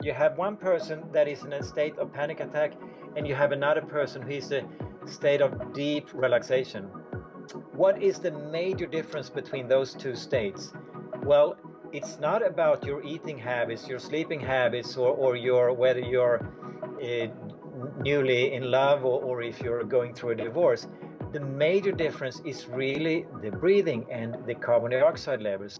You have one person that is in a state of panic attack, and you have another person who is in a state of deep relaxation. What is the major difference between those two states? Well, it's not about your eating habits, your sleeping habits, or your whether you're newly in love or if you're going through a divorce. The major difference is really the breathing and the carbon dioxide levels.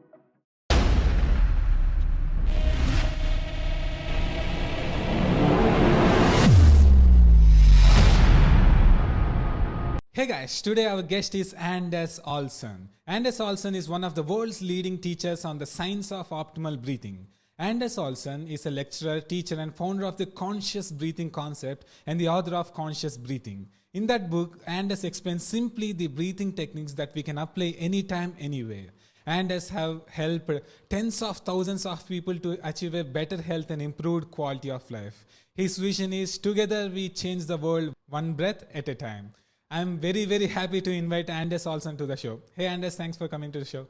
Hey guys, today our guest is Anders Olsson. Anders Olsson is one of the world's leading teachers on the science of optimal breathing. Anders Olsson is a lecturer, teacher, and founder of the conscious breathing concept and the author of Conscious Breathing. In that book, Anders explains simply the breathing techniques that we can apply anytime, anywhere. Anders have helped tens of thousands of people to achieve a better health and improved quality of life. His vision is together we change the world one breath at a time. I'm very, very happy to invite Anders Olsson to the show. Hey, Anders, thanks for coming to the show.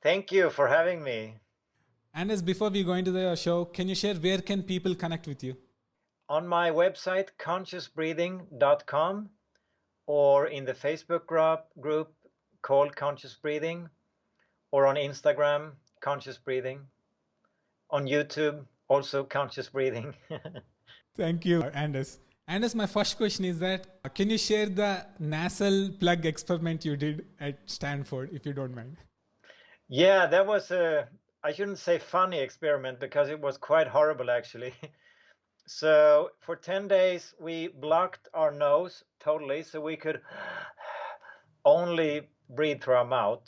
Thank you for having me. Anders, before we go into the show, can you share where can people connect with you? On my website, consciousbreathing.com, or in the Facebook group called Conscious Breathing, or on Instagram, Conscious Breathing, on YouTube, also Conscious Breathing. Thank you, Anders. Anders, my first question is that can you share the nasal plug experiment you did at Stanford, if you don't mind? Yeah, that was I shouldn't say funny experiment because it was quite horrible actually. So for 10 days, we blocked our nose totally so we could only breathe through our mouth.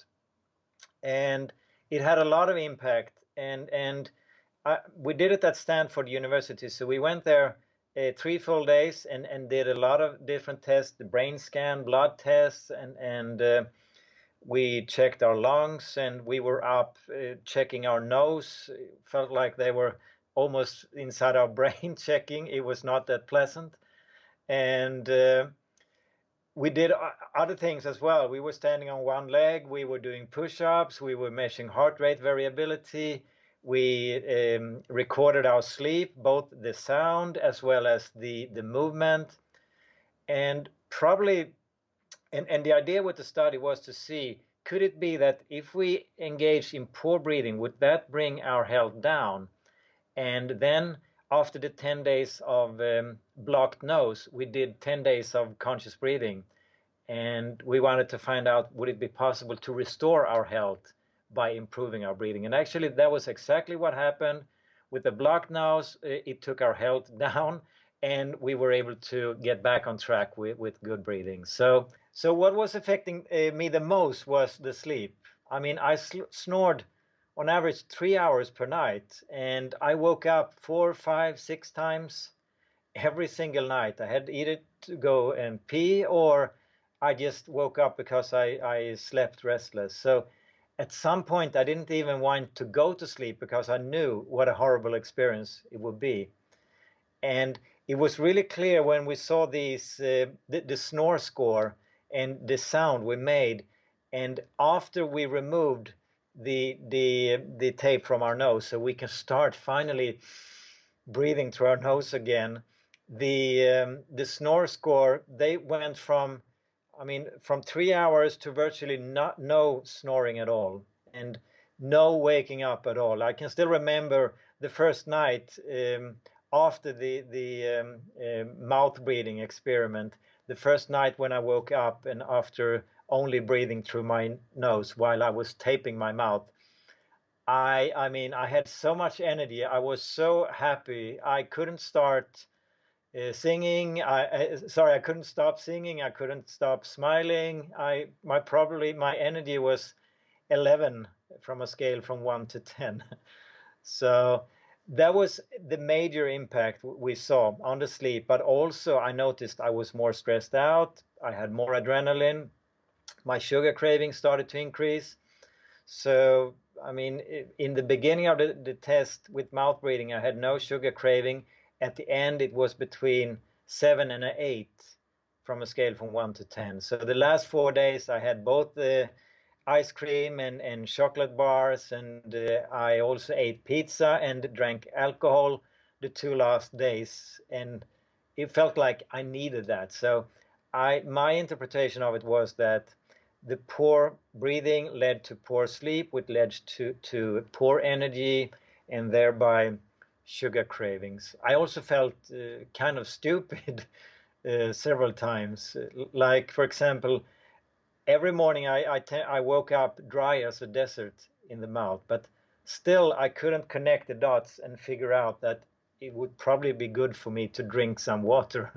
And it had a lot of impact. And we did it at Stanford University. So we went there 3 full days and did a lot of different tests, the brain scan, blood tests, and we checked our lungs, and we were up checking our nose. It felt like they were almost inside our brain checking. It was not that pleasant. And we did other things as well. We were standing on one leg, we were doing push-ups, we were measuring heart rate variability. We recorded our sleep, both the sound as well as the movement. And probably, and the idea with the study was to see, could it be that if we engage in poor breathing, would that bring our health down? And then after the 10 days of blocked nose, we did 10 days of conscious breathing. And we wanted to find out, would it be possible to restore our health by improving our breathing? And actually, that was exactly what happened. With the blocked nose, it took our health down, and we were able to get back on track with good breathing. So what was affecting me the most was the sleep. I mean, I snored on average 3 hours per night, and I woke up 4, 5, 6 times every single night. I had either to go and pee, or I just woke up because I slept restless. So at some point, I didn't even want to go to sleep because I knew what a horrible experience it would be. And it was really clear when we saw these the snore score and the sound we made. And after we removed the tape from our nose, so we can start finally breathing through our nose again, the snore score, they went from, I mean, from 3 hours to virtually no snoring at all, and no waking up at all. I can still remember the first night after the mouth breathing experiment, the first night when I woke up and after only breathing through my nose while I was taping my mouth. I mean, I had so much energy. I was so happy. I couldn't start singing. I couldn't stop singing. I couldn't stop smiling. My energy was 11 from a scale from 1 to 10. So that was the major impact we saw on the sleep. But also, I noticed I was more stressed out. I had more adrenaline. My sugar craving started to increase. So, I mean, in the beginning of the test with mouth breathing, I had no sugar craving. At the end, it was between 7 and an 8 from a scale from 1 to 10. So the last 4 days, I had both the ice cream and chocolate bars, and I also ate pizza and drank alcohol the 2 last days, and it felt like I needed that. So my interpretation of it was that the poor breathing led to poor sleep, which led to poor energy and thereby sugar cravings. I also felt kind of stupid several times. Like, for example, every morning I woke up dry as a desert in the mouth, but still I couldn't connect the dots and figure out that it would probably be good for me to drink some water.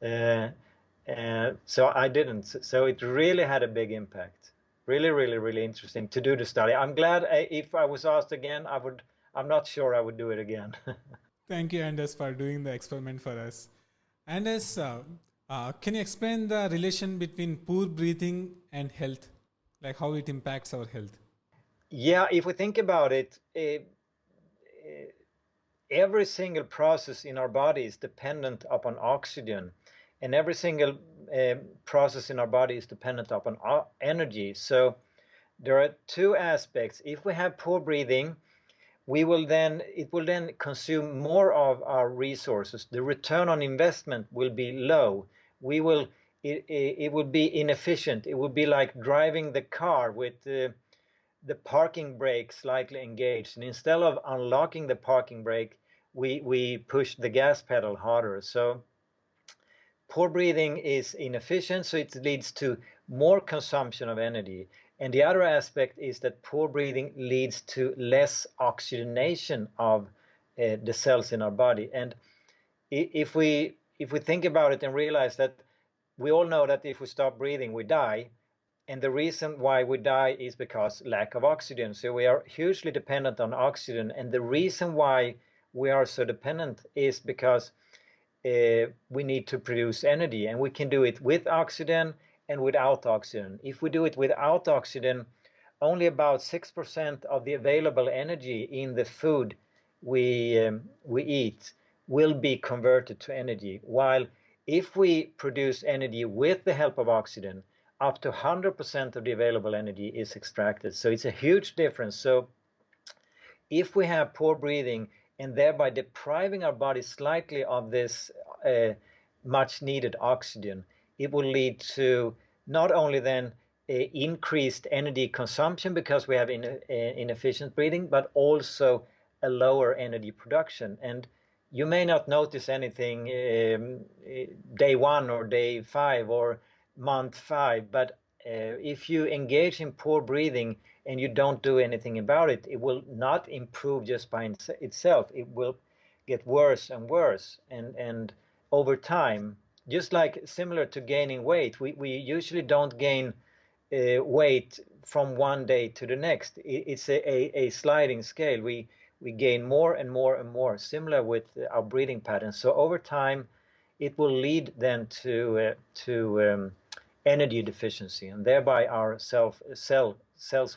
Uh, so I didn't. So it really had a big impact. Really, really, really interesting to do the study. I'm glad if I was asked again, I would. I'm not sure I would do it again. Thank you, Anders, for doing the experiment for us. Anders, can you explain the relation between poor breathing and health, like how it impacts our health? Yeah, if we think about it, every single process in our body is dependent upon oxygen, and every single process in our body is dependent upon energy. So there are two aspects. If we have poor breathing, it will then consume more of our resources. The return on investment will be low. It will be inefficient. It will be like driving the car with the parking brake slightly engaged, and instead of unlocking the parking brake, we push the gas pedal harder. So poor breathing is inefficient, so it leads to more consumption of energy. And the other aspect is that poor breathing leads to less oxygenation of the cells in our body. And if we think about it and realize that we all know that if we stop breathing, we die, and the reason why we die is because lack of oxygen. So we are hugely dependent on oxygen, and the reason why we are so dependent is because we need to produce energy, and we can do it with oxygen and without oxygen. If we do it without oxygen, only about 6% of the available energy in the food we eat will be converted to energy, while if we produce energy with the help of oxygen, up to 100% of the available energy is extracted. So it's a huge difference. So if we have poor breathing and thereby depriving our body slightly of this much needed oxygen, it will lead to not only then increased energy consumption because we have inefficient breathing, but also a lower energy production. And you may not notice anything day 1 or day 5 or month 5, but if you engage in poor breathing and you don't do anything about it, it will not improve just by itself. It will get worse and worse, and over time, just like similar to gaining weight, we usually don't gain weight from one day to the next. It's a sliding scale. We gain more and more and more, similar with our breathing patterns. So over time, it will lead then to energy deficiency, and thereby our cells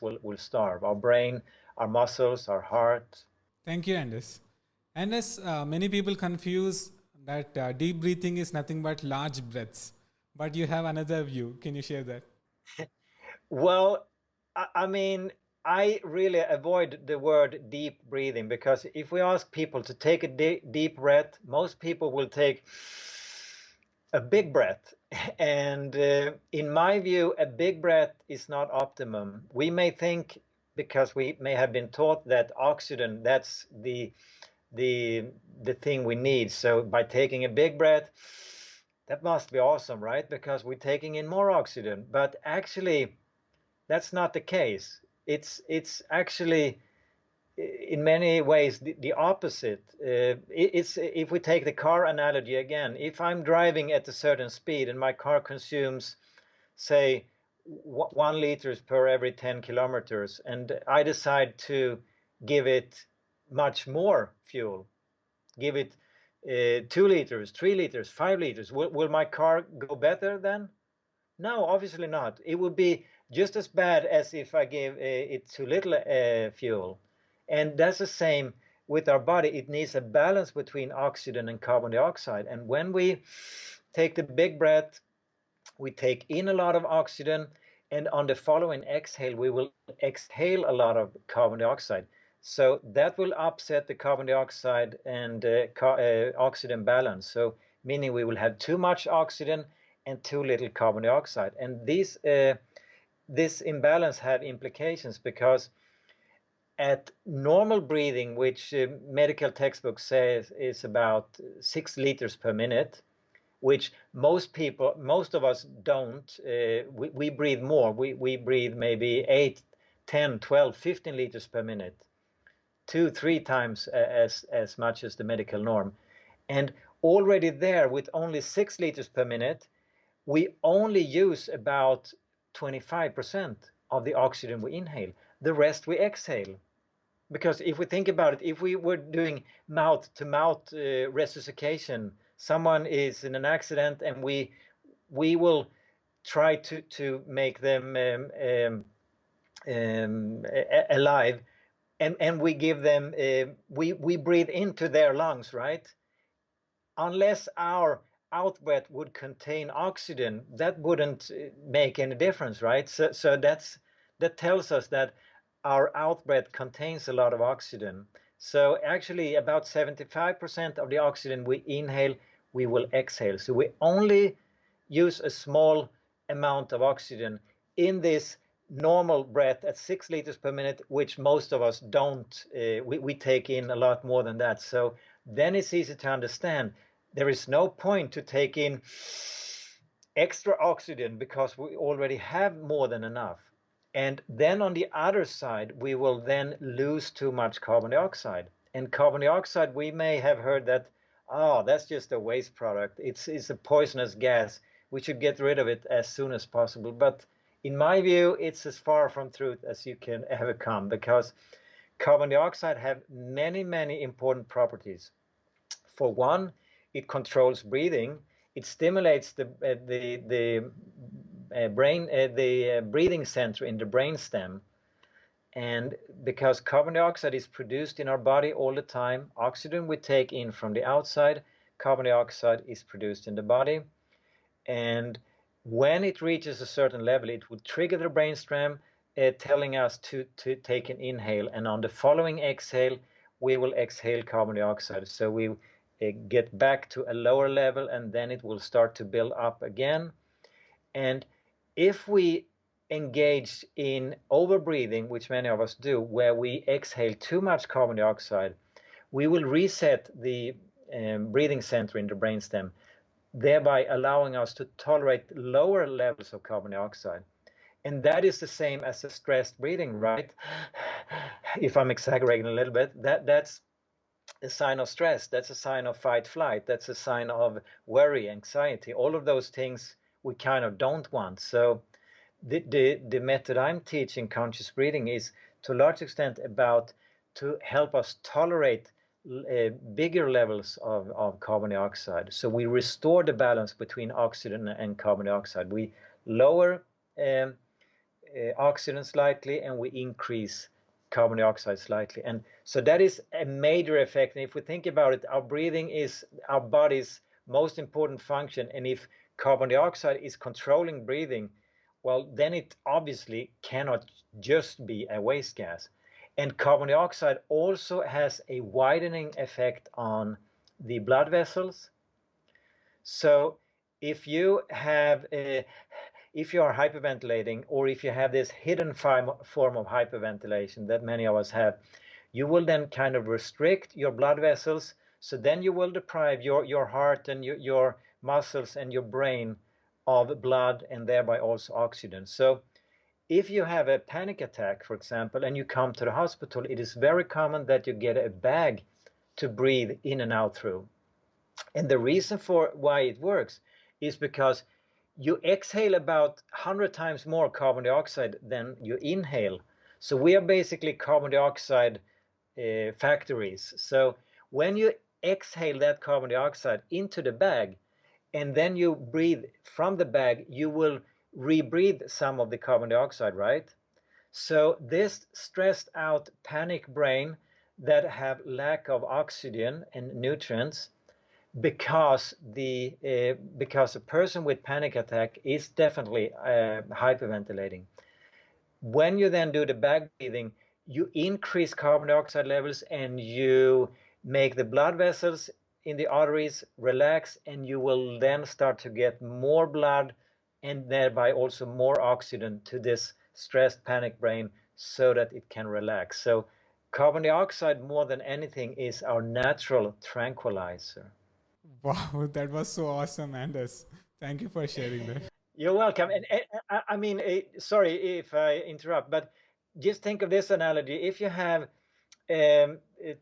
will starve. Our brain, our muscles, our heart. Thank you, Anders. Anders, many people confuse that deep breathing is nothing but large breaths, but you have another view. Can you share that? Well, I mean, I really avoid the word deep breathing, because if we ask people to take a deep breath, most people will take a big breath. And in my view, a big breath is not optimum. We may think, because we may have been taught that oxygen, that's the thing we need. So by taking a big breath, that must be awesome, right? Because we're taking in more oxygen. But actually, that's not the case. It's actually in many ways the opposite. It's, if we take the car analogy again, if I'm driving at a certain speed and my car consumes, say, 1 liters per every 10 kilometers, and I decide to give it much more fuel, give it 2 liters, 3 liters, 5 liters, will my car go better then? No, obviously not. It would be just as bad as if I gave it too little fuel. And that's the same with our body. It needs a balance between oxygen and carbon dioxide. And when we take the big breath, we take in a lot of oxygen, and on the following exhale, we will exhale a lot of carbon dioxide. So that will upset the carbon dioxide and oxygen balance. So meaning we will have too much oxygen and too little carbon dioxide. And this imbalance have implications because at normal breathing, which medical textbook says is about 6 liters per minute, which most of us don't. We breathe more. We breathe maybe 8, 10, 12, 15 liters per minute, 2, 3 times as much as the medical norm. And already there, with only 6 liters per minute, we only use about 25% of the oxygen we inhale. The rest we exhale. Because if we think about it, if we were doing mouth-to-mouth resuscitation, someone is in an accident and we will try to make them alive, and we give them we breathe into their lungs, right? Unless our outbreath would contain oxygen, that wouldn't make any difference, right? So that tells us that our outbreath contains a lot of oxygen. So actually about 75% of the oxygen we inhale, we will exhale. So we only use a small amount of oxygen in this normal breath at 6 liters per minute, which most of us don't. We take in a lot more than that. So then it's easy to understand. There is no point to take in extra oxygen because we already have more than enough. And then on the other side, we will then lose too much carbon dioxide. And carbon dioxide, we may have heard that, oh, that's just a waste product. It's a poisonous gas. We should get rid of it as soon as possible. But in my view, it's as far from truth as you can ever come, because carbon dioxide have many, many important properties. For one, it controls breathing. It stimulates the brain, the breathing center in the brainstem. And because carbon dioxide is produced in our body all the time, oxygen we take in from the outside, carbon dioxide is produced in the body. And when it reaches a certain level, it will trigger the brainstem, telling us to take an inhale. And on the following exhale, we will exhale carbon dioxide. So we get back to a lower level, and then it will start to build up again. And if we engage in overbreathing, which many of us do, where we exhale too much carbon dioxide, we will reset the breathing center in the brainstem, thereby allowing us to tolerate lower levels of carbon dioxide. And that is the same as a stressed breathing, right? If I'm exaggerating a little bit, that's a sign of stress. That's a sign of fight flight. That's a sign of worry, anxiety. All of those things we kind of don't want. So the method I'm teaching, conscious breathing, is to a large extent about to help us tolerate bigger levels of carbon dioxide. So we restore the balance between oxygen and carbon dioxide. We lower oxygen slightly, and we increase carbon dioxide slightly. And so that is a major effect. And if we think about it, our breathing is our body's most important function. And if carbon dioxide is controlling breathing, well, then it obviously cannot just be a waste gas. And carbon dioxide also has a widening effect on the blood vessels. So if you have if you are hyperventilating, or if you have this hidden form of hyperventilation that many of us have, you will then kind of restrict your blood vessels. So then you will deprive your heart and your muscles and your brain of blood, and thereby also oxygen. So if you have a panic attack, for example, and you come to the hospital, it is very common that you get a bag to breathe in and out through. And the reason for why it works is because you exhale about 100 times more carbon dioxide than you inhale. So we are basically carbon dioxide factories. So when you exhale that carbon dioxide into the bag, and then you breathe from the bag, you will rebreathe some of the carbon dioxide, right? So this stressed out panic brain that have lack of oxygen and nutrients, because a person with panic attack is definitely hyperventilating. When you then do the bag breathing, you increase carbon dioxide levels and you make the blood vessels in the arteries relax, and you will then start to get more blood and thereby also more oxygen to this stressed panic brain so that it can relax. So carbon dioxide, more than anything, is our natural tranquilizer. Wow, that was so awesome, Anders. Thank you for sharing that. You're welcome. And I mean, sorry if I interrupt, but just think of this analogy. If you have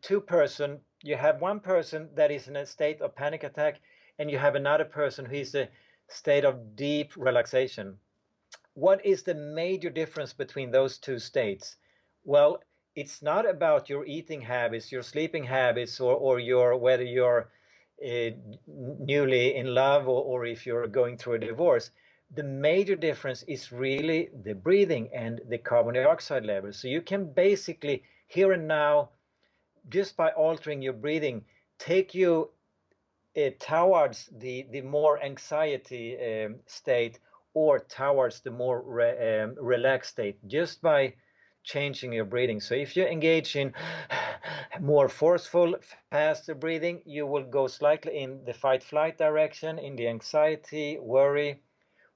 two-person, you have one person that is in a state of panic attack, and you have another person who is in a state of deep relaxation. What is the major difference between those two states? Well, it's not about your eating habits, your sleeping habits, or your whether you're uh, newly in love, or if you're going through a divorce. The major difference is really the breathing and the carbon dioxide level. So you can basically here and now, just by altering your breathing, take you towards the more anxiety state, or towards the more relaxed state, just by changing your breathing. So if you engage in more forceful, faster breathing, you will go slightly in the fight flight direction, in the anxiety, worry,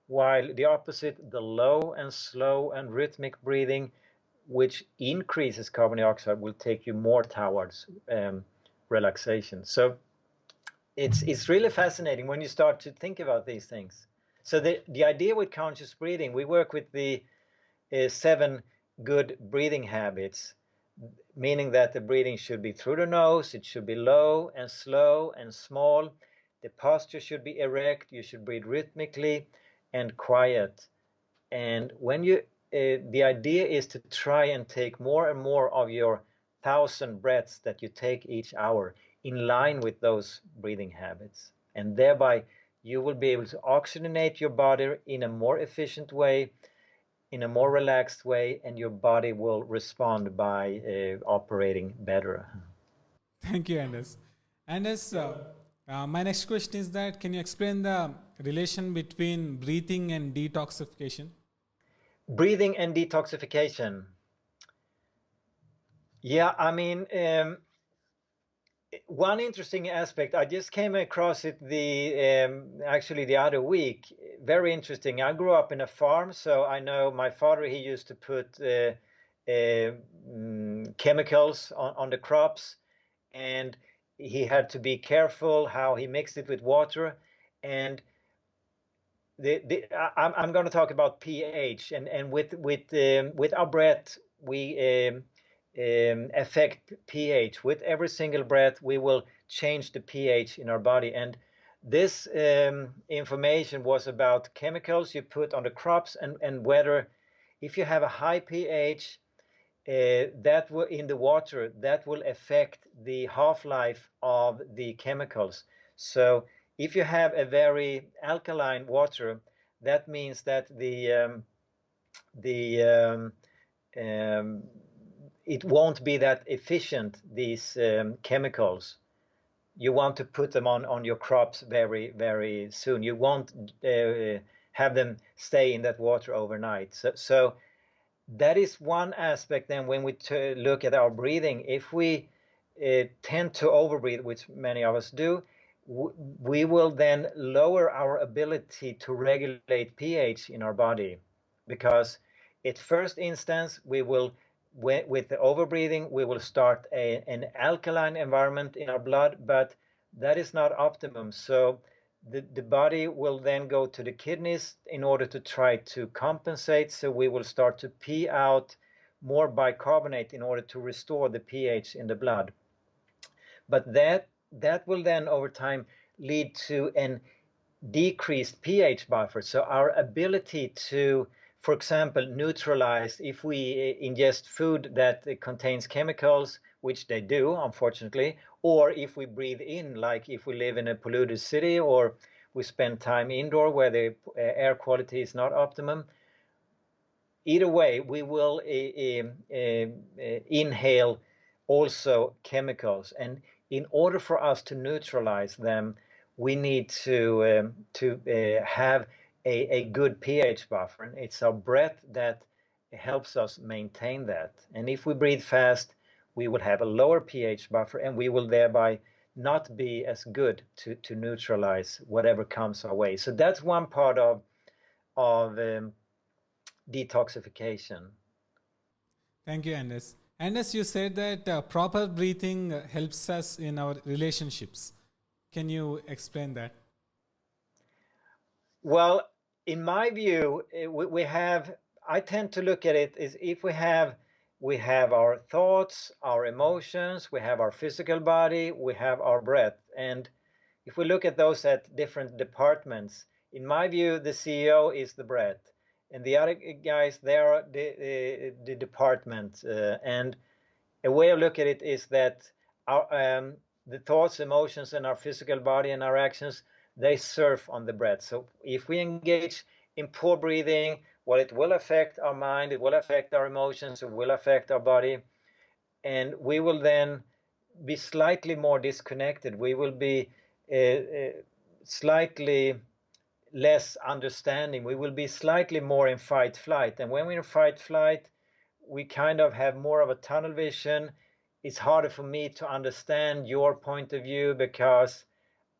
while the opposite, the low and slow and rhythmic breathing, which increases carbon dioxide, will take you more towards relaxation. So it's really fascinating when you start to think about these things. So the idea with conscious breathing, we work with the 7 good breathing habits, meaning that the breathing should be through the nose, it should be low and slow and small, the posture should be erect, you should breathe rhythmically and quiet. And when you the idea is to try and take more and more of your 1,000 breaths that you take each hour in line with those breathing habits. And thereby you will be able to oxygenate your body in a more efficient way, in a more relaxed way, and your body will respond by operating better. Thank you, Anders. Anders, my next question is that can you explain the relation between breathing and detoxification? Breathing and detoxification. Yeah, I mean, one interesting aspect, I just came across it actually the other week. Very interesting. I grew up in a farm, so I know my father, he used to put chemicals on the crops, and he had to be careful how he mixed it with water. And I'm going to talk about pH, and with our breath we affect pH. With every single breath, we will change the pH in our body. And this information was about chemicals you put on the crops, and whether if you have a high pH that will in the water, that will affect the half-life of the chemicals. So if you have a very alkaline water, that means that the it won't be that efficient, these chemicals. You want to put them on your crops very, very soon. You won't have them stay in that water overnight. So that is one aspect. Then when we look at our breathing, if we tend to overbreathe, which many of us do, we will then lower our ability to regulate pH in our body, because at first instance we will, with the overbreathing, we will start an alkaline environment in our blood, but that is not optimum. So the body will then go to the kidneys in order to try to compensate. So we will start to pee out more bicarbonate in order to restore the pH in the blood. But that will then over time lead to an decreased pH buffer. So our ability to, for example, neutralize, if we ingest food that contains chemicals, which they do, unfortunately, or if we breathe in, like if we live in a polluted city, or we spend time indoor where the air quality is not optimum, either way, we will inhale also chemicals. And in order for us to neutralize them, we need to have a good pH buffer. And it's our breath that helps us maintain that. And if we breathe fast, we will have a lower pH buffer, and we will thereby not be as good to neutralize whatever comes our way. So that's one part of detoxification. Thank you, Anders. Anders, you said that proper breathing helps us in our relationships. Can you explain that? Well, in my view, I tend to look at it as if we have our thoughts, our emotions, we have our physical body, we have our breath. And if we look at those at different departments, in my view, the CEO is the breath, and the other guys, they are the department. And a way of looking at it is that the thoughts, emotions, and our physical body and our actions, they surf on the breath. So if we engage in poor breathing, well, it will affect our mind, it will affect our emotions, it will affect our body, and we will then be slightly more disconnected. We will be slightly less understanding. We will be slightly more in fight flight. And when we're in fight flight, we kind of have more of a tunnel vision. It's harder for me to understand your point of view because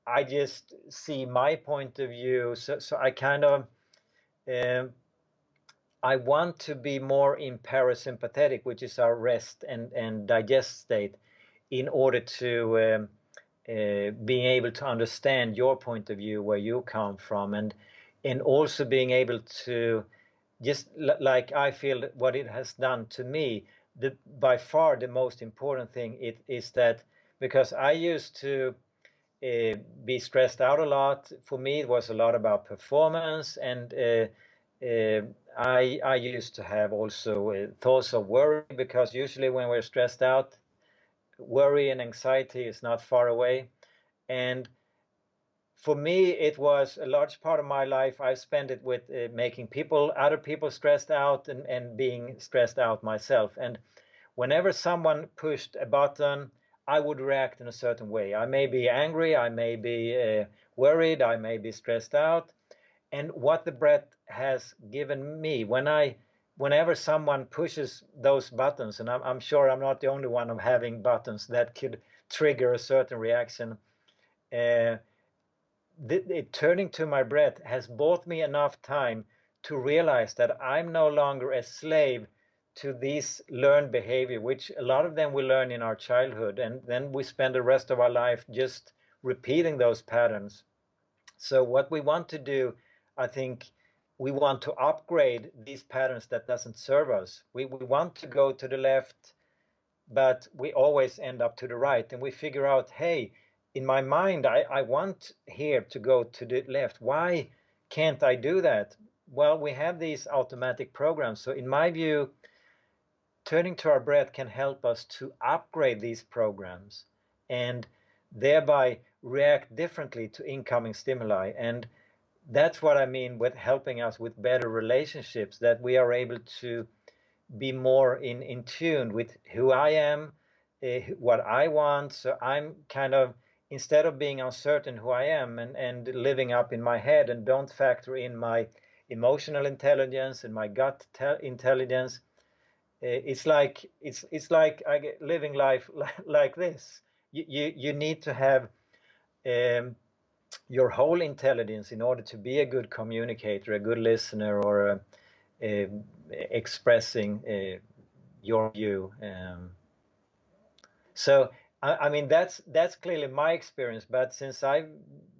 I just see my point of view. So I kind of I want to be more in parasympathetic, which is our rest and digest state, in order to being able to understand your point of view, where you come from, and also being able to just like I feel what it has done to me. By far the most important thing it is that, because I used to be stressed out a lot. For me, it was a lot about performance, and I used to have also thoughts of worry, because usually when we're stressed out, worry and anxiety is not far away. And for me, it was a large part of my life. I spent it with making other people stressed out, and being stressed out myself. And whenever someone pushed a button, I would react in a certain way. I may be angry, I may be worried, I may be stressed out. And what the breath has given me, whenever someone pushes those buttons, and I'm sure I'm not the only one of having buttons that could trigger a certain reaction, turning to my breath has bought me enough time to realize that I'm no longer a slave to these learned behavior, which a lot of them we learn in our childhood, and then we spend the rest of our life just repeating those patterns. So what we want to do, I think, we want to upgrade these patterns that doesn't serve us. We want to go to the left, but we always end up to the right, and we figure out, hey, in my mind, I want here to go to the left. Why can't I do that? Well, we have these automatic programs. So in my view, turning to our breath can help us to upgrade these programs and thereby react differently to incoming stimuli. And that's what I mean with helping us with better relationships, that we are able to be more in tune with who I am, what I want. So I'm kind of, instead of being uncertain who I am and living up in my head and don't factor in my emotional intelligence and my gut intelligence, it's like living life like this. You need to have your whole intelligence in order to be a good communicator, a good listener, or expressing your view. So I mean that's clearly my experience. But since I've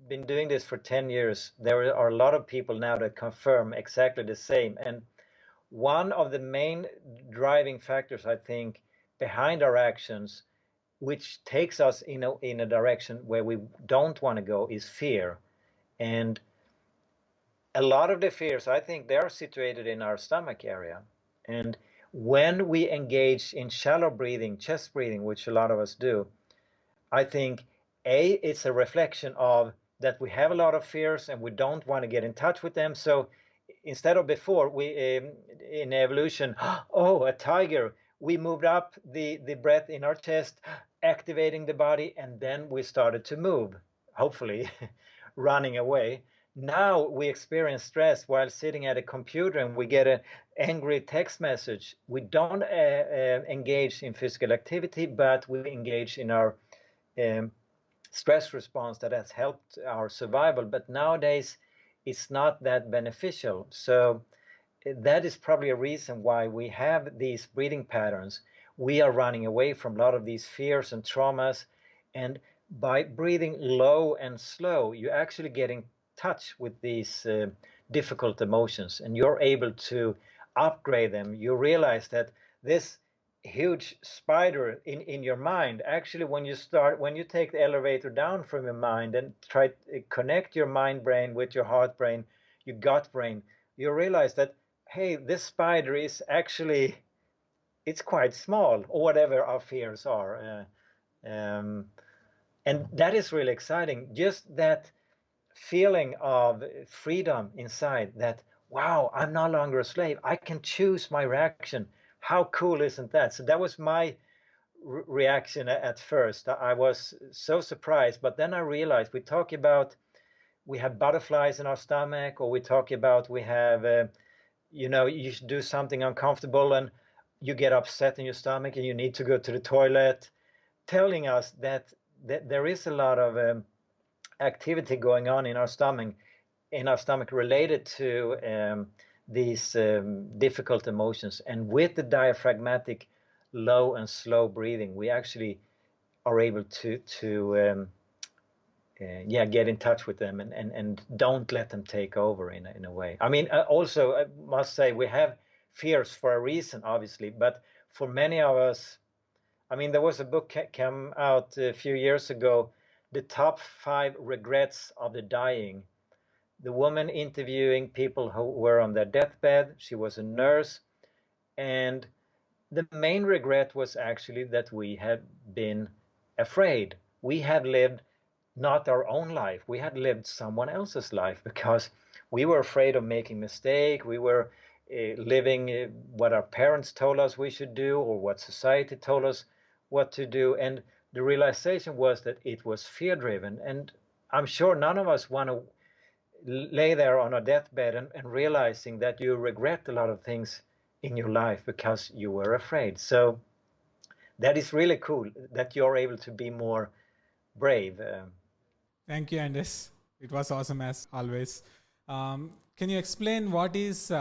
been doing this for 10 years, there are a lot of people now that confirm exactly the same. And one of the main driving factors, I think, behind our actions, which takes us in a direction where we don't want to go, is fear. And a lot of the fears, I think, they are situated in our stomach area. And when we engage in shallow breathing, chest breathing, which a lot of us do, I think it's a reflection of that we have a lot of fears and we don't want to get in touch with them. So instead of before, we in evolution, oh, a tiger, we moved up the breath in our chest, activating the body, and then we started to move, hopefully running away. Now we experience stress while sitting at a computer and we get an angry text message. We don't engage in physical activity, but we engage in our um, stress response that has helped our survival. But nowadays, it's not that beneficial. So that is probably a reason why we have these breathing patterns. We are running away from a lot of these fears and traumas. And by breathing low and slow, you actually get in touch with these difficult emotions and you're able to upgrade them. You realize that this huge spider in your mind, actually, when you take the elevator down from your mind and try to connect your mind brain with your heart brain, your gut brain, you realize that, hey, this spider is actually, it's quite small, or whatever our fears are. And that is really exciting. Just that feeling of freedom inside, that, wow, I'm no longer a slave. I can choose my reaction. How cool isn't that? So that was my reaction at first. I was so surprised, but then I realized we have butterflies in our stomach, or we talk about we have you should do something uncomfortable and you get upset in your stomach and you need to go to the toilet, telling us that there is a lot of activity going on in our stomach related to these difficult emotions. And with the diaphragmatic low and slow breathing, we actually are able to get in touch with them and don't let them take over in a way. I mean, also, I must say, we have fears for a reason, obviously, but for many of us, I mean, there was a book came out a few years ago, The Top 5 Regrets of the Dying. The woman interviewing people who were on their deathbed, she was a nurse, and the main regret was actually that we had been afraid. We had lived not our own life. We had lived someone else's life because we were afraid of making mistake. We were living what our parents told us we should do or what society told us what to do. And the realization was that it was fear driven. And I'm sure none of us want to lay there on a deathbed and realizing that you regret a lot of things in your life because you were afraid. So that is really cool that you're able to be more brave. Thank you, Anders. It was awesome as always. Can you explain what is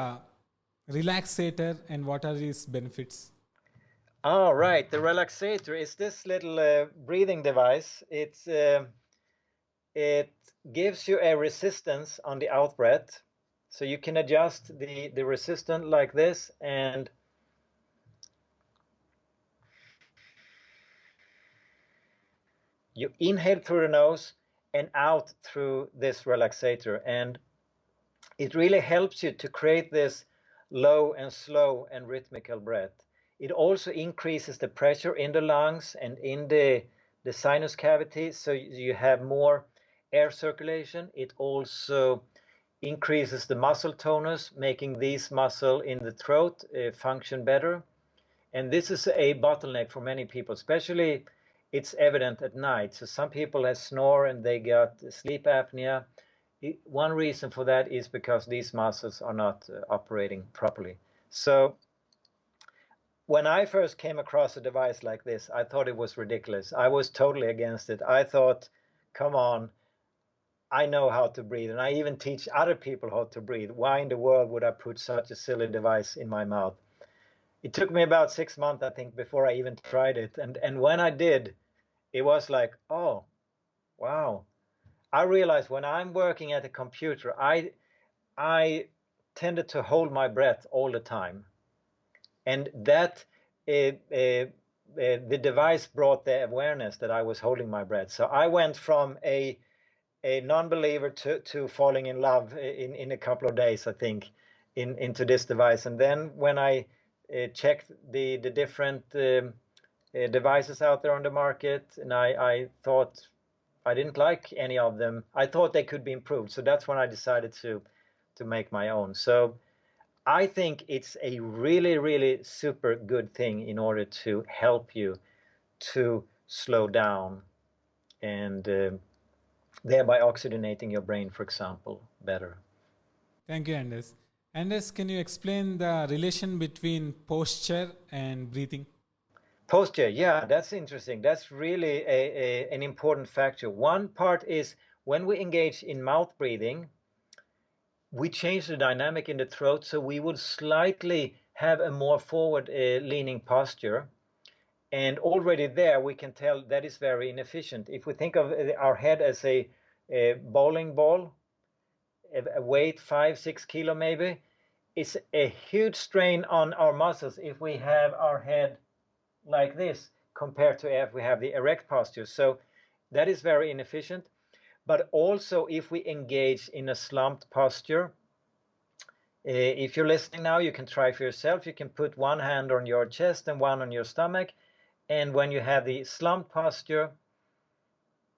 Relaxator and what are its benefits? All right, the Relaxator is this little breathing device. It gives you a resistance on the out breath, so you can adjust the resistance like this, and you inhale through the nose and out through this Relaxator, and it really helps you to create this low and slow and rhythmical breath. It also increases the pressure in the lungs and in the sinus cavity, so you have more air circulation. It also increases the muscle tonus, making these muscle in the throat function better. And this is a bottleneck for many people, especially it's evident at night. So some people have snore and they got sleep apnea. One reason for that is because these muscles are not operating properly. So when I first came across a device like this, I thought it was ridiculous. I was totally against it. I thought, come on, I know how to breathe, and I even teach other people how to breathe. Why in the world would I put such a silly device in my mouth? It took me about 6 months, I think, before I even tried it. And when I did, it was like, oh, wow. I realized when I'm working at a computer, I tended to hold my breath all the time, and that the device brought the awareness that I was holding my breath. So I went from a non-believer to falling in love in a couple of days, I think, into this device. And then when I checked the different devices out there on the market, and I thought I didn't like any of them. I thought they could be improved. So that's when I decided to make my own. So I think it's a really, really super good thing in order to help you to slow down and thereby oxygenating your brain, for example, better. Thank you, Anders. Anders, can you explain the relation between posture and breathing? Posture, yeah, that's interesting. That's really an important factor. One part is when we engage in mouth breathing, we change the dynamic in the throat, so we would slightly have a more forward leaning posture. And already there, we can tell that is very inefficient. If we think of our head as a bowling ball, a weight 5-6 kilo maybe, it's a huge strain on our muscles if we have our head like this compared to if we have the erect posture. So that is very inefficient. But also if we engage in a slumped posture, if you're listening now, you can try for yourself. You can put one hand on your chest and one on your stomach. And when you have the slumped posture,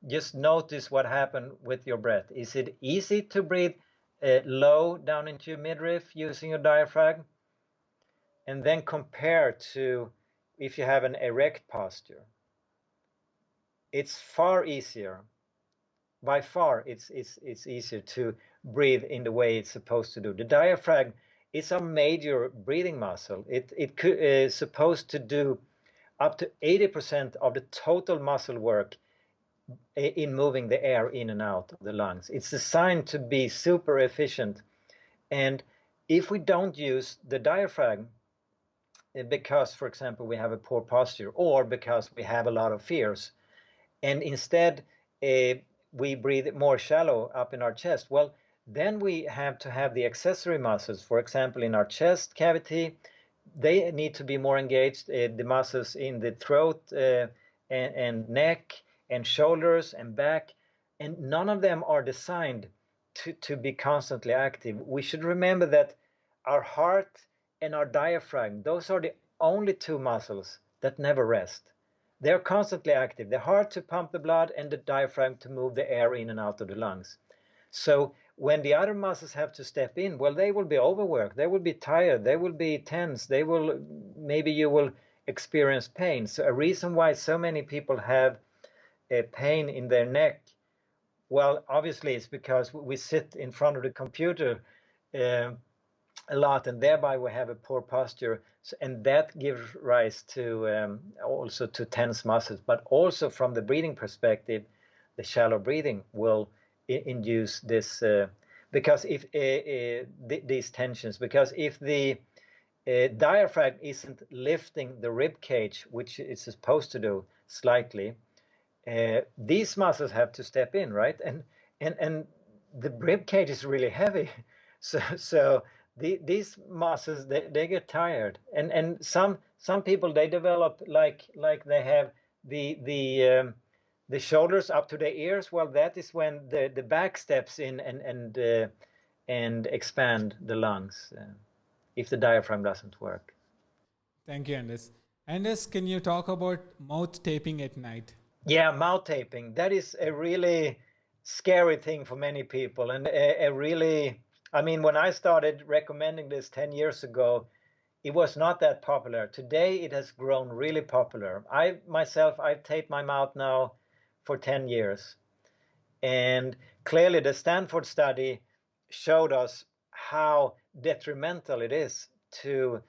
just notice what happened with your breath. Is it easy to breathe low down into your midriff using your diaphragm? And then compare to if you have an erect posture. It's far easier. By far, it's easier to breathe in the way it's supposed to do. The diaphragm is a major breathing muscle. It is supposed to do up to 80% of the total muscle work in moving the air in and out of the lungs. It's designed to be super efficient. And if we don't use the diaphragm, because, for example, we have a poor posture or because we have a lot of fears, and instead we breathe more shallow up in our chest, well, then we have to have the accessory muscles, for example, in our chest cavity. They need to be more engaged, the muscles in the throat and neck and shoulders and back, and none of them are designed to be constantly active. We should remember that our heart and our diaphragm, those are the only two muscles that never rest. They're constantly active, the heart to pump the blood and the diaphragm to move the air in and out of the lungs. So when the other muscles have to step in, well, they will be overworked, they will be tired, they will be tense, maybe you will experience pain. So a reason why so many people have a pain in their neck, well, obviously it's because we sit in front of the computer a lot, and thereby we have a poor posture, and that gives rise to also to tense muscles. But also from the breathing perspective, the shallow breathing will induce this because if these tensions, because if the diaphragm isn't lifting the rib cage, which it's supposed to do slightly, these muscles have to step in, right? And the rib cage is really heavy, so these muscles they get tired, and some people they develop like they have the shoulders up to their ears. Well, that is when the back steps in and expand the lungs if the diaphragm doesn't work. Thank you, Anders. Anders, can you talk about mouth taping at night? Yeah, mouth taping. That is a really scary thing for many people, and a really, I mean, when I started recommending this 10 years ago, it was not that popular. Today, it has grown really popular. I've taped my mouth now for 10 years. And clearly, the Stanford study showed us how detrimental it is to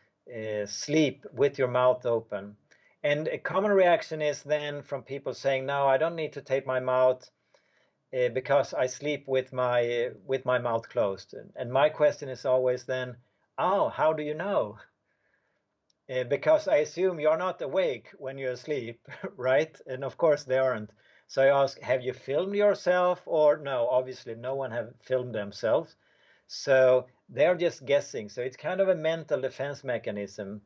sleep with your mouth open. And a common reaction is then from people saying, no, I don't need to tape my mouth because I sleep with my mouth closed. And my question is always then, oh, how do you know? Because I assume you're not awake when you're asleep, right? And of course they aren't. So I ask, have you filmed yourself? Or no, obviously no one have filmed themselves. So they're just guessing. So it's kind of a mental defense mechanism.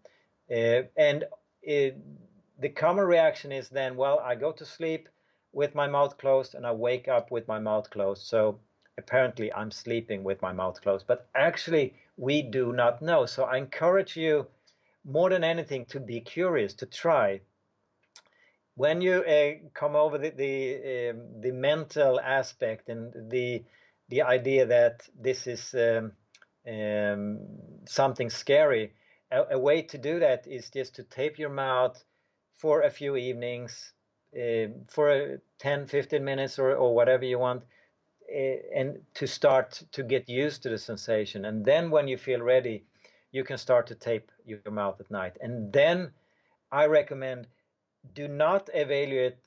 And the common reaction is then, well, I go to sleep with my mouth closed and I wake up with my mouth closed. So apparently I'm sleeping with my mouth closed. But actually, we do not know. So I encourage you more than anything to be curious, to try. When you come over the mental aspect and the idea that this is something scary, a way to do that is just to tape your mouth for a few evenings, for 10-15 minutes or whatever you want, and to start to get used to the sensation. And then when you feel ready, you can start to tape your mouth at night. And then I recommend, do not evaluate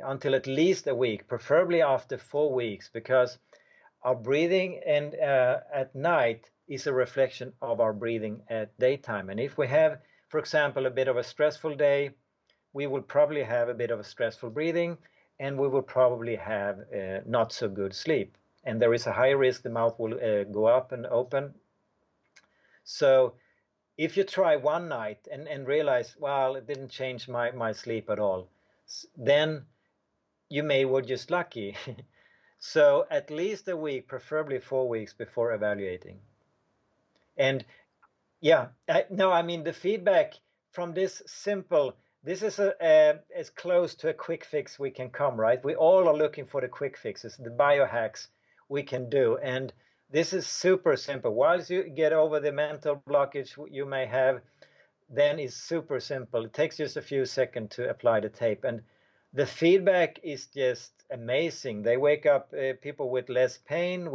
until at least a week, preferably after 4 weeks, because our breathing and at night is a reflection of our breathing at daytime. And if we have, for example, a bit of a stressful day, we will probably have a bit of a stressful breathing, and we will probably have not so good sleep. And there is a high risk the mouth will go up and open. So if you try one night and realize, well, it didn't change my sleep at all, then you may were just lucky. So at least a week, preferably 4 weeks before evaluating. And yeah, no, I mean the feedback from this simple, this is as close to a quick fix we can come, right? We all are looking for the quick fixes, the biohacks we can do. And this is super simple. Once you get over the mental blockage you may have, then it's super simple. It takes just a few seconds to apply the tape. And the feedback is just amazing. They wake up, people with less pain,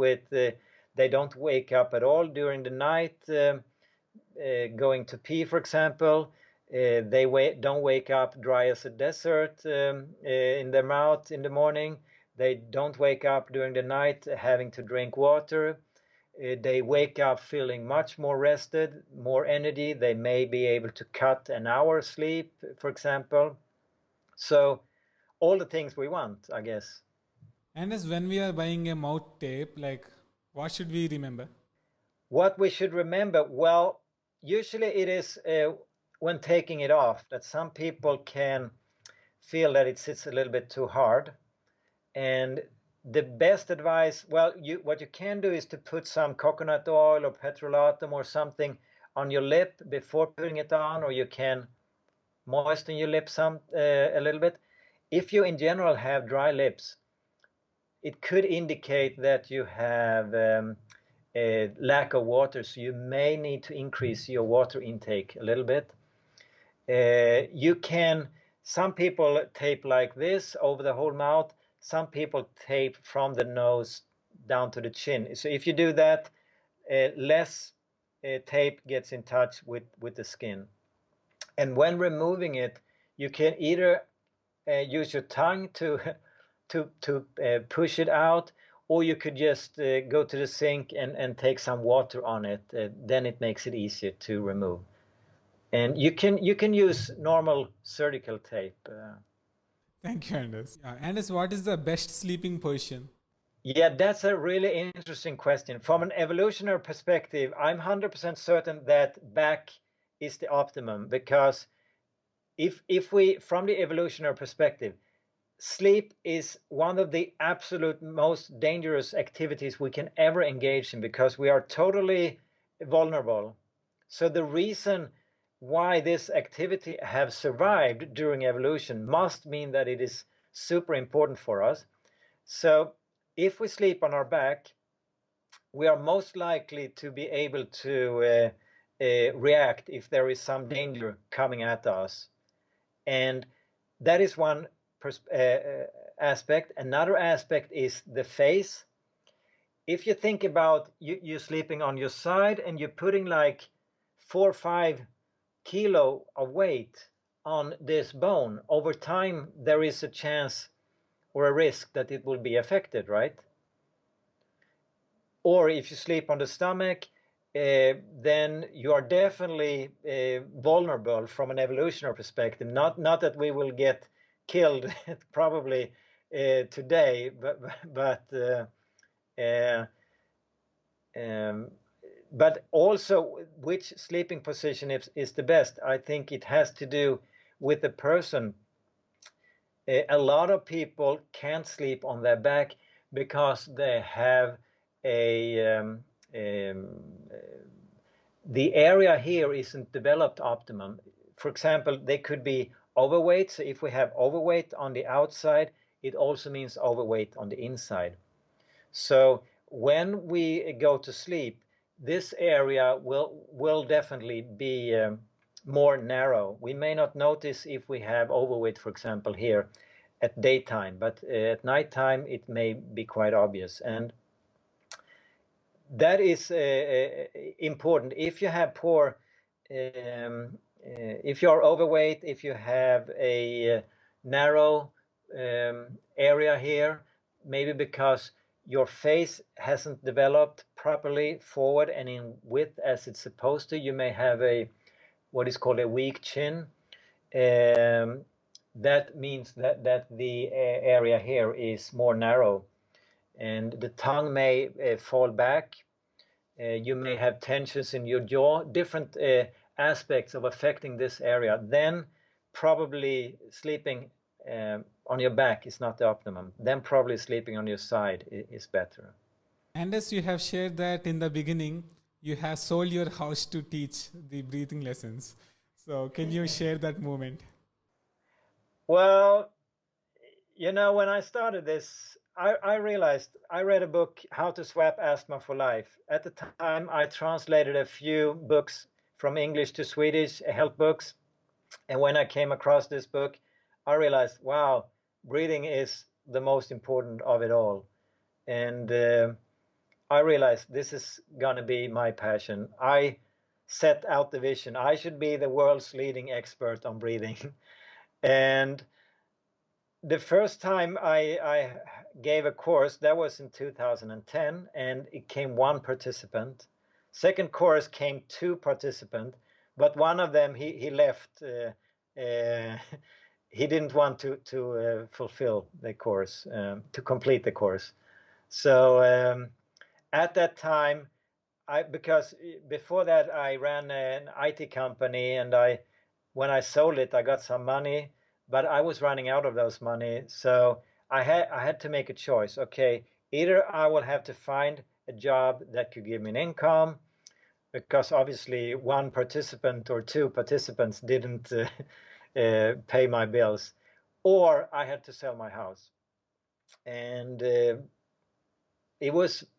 they don't wake up at all during the night, going to pee, for example. They don't wake up dry as a desert in their mouth in the morning. They don't wake up during the night having to drink water. They wake up feeling much more rested, more energy. They may be able to cut an hour sleep, for example. So all the things we want, I guess. And as when we are buying a mouth tape, like what should we remember? What we should remember, well, usually it is when taking it off that some people can feel that it sits a little bit too hard. And the best advice, well, what you can do is to put some coconut oil or petrolatum or something on your lip before putting it on, or you can moisten your lips a little bit. If you in general have dry lips, it could indicate that you have a lack of water, so you may need to increase your water intake a little bit. Some people tape like this over the whole mouth. Some people tape from the nose down to the chin. So if you do that, less tape gets in touch with the skin. And when removing it, you can either use your tongue to push it out, or you could just go to the sink and take some water on it. Then it makes it easier to remove. And you can use normal surgical tape. Thank you, Anders. Yeah, Anders, what is the best sleeping position? Yeah, that's a really interesting question. From an evolutionary perspective, I'm 100% certain that back is the optimum, because if we, from the evolutionary perspective, sleep is one of the absolute most dangerous activities we can ever engage in, because we are totally vulnerable. So the reason why this activity have survived during evolution must mean that it is super important for us. So if we sleep on our back, we are most likely to be able to react if there is some danger coming at us. And that is one aspect. Another aspect is the face. If you think about you sleeping on your side and you're putting like 4 or 5 kilo of weight on this bone, over time there is a chance or a risk that it will be affected, right? Or if you sleep on the stomach, then you are definitely vulnerable from an evolutionary perspective. Not that we will get killed probably today, but also which sleeping position is the best. I think it has to do with the person. A lot of people can't sleep on their back because they have the area here isn't developed optimum. For example, they could be overweight. So if we have overweight on the outside, it also means overweight on the inside. So when we go to sleep, this area will definitely be more narrow. We may not notice if we have overweight, for example, here at daytime, but at nighttime it may be quite obvious. And that is important. If you have poor, if you're overweight, if you have a narrow area here, maybe because your face hasn't developed properly forward and in width as it's supposed to, you may have a what is called a weak chin. That means that the area here is more narrow, and the tongue may fall back. You may have tensions in your jaw, different aspects of affecting this area. Then probably sleeping on your back is not the optimum. Then probably sleeping on your side is better. And as you have shared that in the beginning, you have sold your house to teach the breathing lessons. So can you share that moment? Well, you know, when I started this, I realized I read a book, How to Swap Asthma for Life. At the time, I translated a few books from English to Swedish, health books. And when I came across this book, I realized, wow, breathing is the most important of it all. And I realized this is going to be my passion. I set out the vision. I should be the world's leading expert on breathing. And the first time I gave a course, that was in 2010, and it came one participant. Second course came two participants, but one of them, he left. He didn't want to fulfill the course, to complete the course. So at that time, because before that I ran an IT company, and when I sold it, I got some money, but I was running out of those money. So I had to make a choice. Okay, either I will have to find a job that could give me an income, because obviously one participant or two participants didn't pay my bills, or I had to sell my house. And